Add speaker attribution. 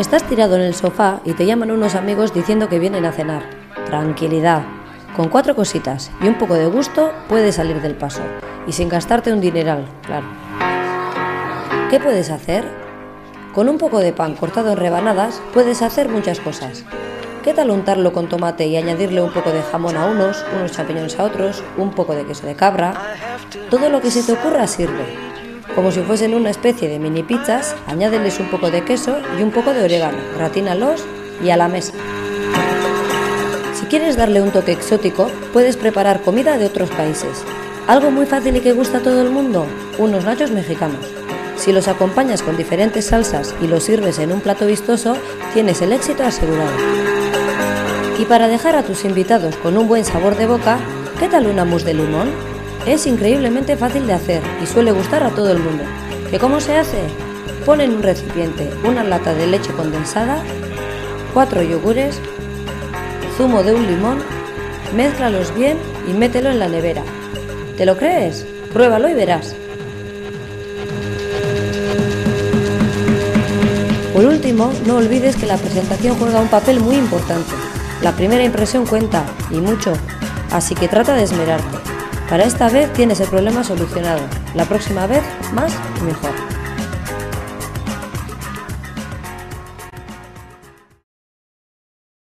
Speaker 1: Estás tirado en el sofá y te llaman unos amigos diciendo que vienen a cenar. Tranquilidad. Con 4 cositas y un poco de gusto puedes salir del paso. Y sin gastarte un dineral, claro. ¿Qué puedes hacer? Con un poco de pan cortado en rebanadas puedes hacer muchas cosas. ¿Qué tal untarlo con tomate y añadirle un poco de jamón a unos champiñones a otros, un poco de queso de cabra? Todo lo que se te ocurra sirve. Como si fuesen una especie de mini pizzas, añádeles un poco de queso y un poco de orégano, gratínalos y a la mesa. Si quieres darle un toque exótico, puedes preparar comida de otros países. Algo muy fácil y que gusta a todo el mundo, unos nachos mexicanos. Si los acompañas con diferentes salsas y los sirves en un plato vistoso, tienes el éxito asegurado. Y para dejar a tus invitados con un buen sabor de boca, ¿qué tal una mousse de limón? Es increíblemente fácil de hacer y suele gustar a todo el mundo. ¿Que cómo se hace? Pon en un recipiente una lata de leche condensada, 4 yogures, zumo de un limón, mézclalos bien y mételo en la nevera. ¿Te lo crees? Pruébalo y verás. Por último, no olvides que la presentación juega un papel muy importante. La primera impresión cuenta, y mucho, así que trata de esmerarte. Para esta vez tienes el problema solucionado. La próxima vez, más y mejor.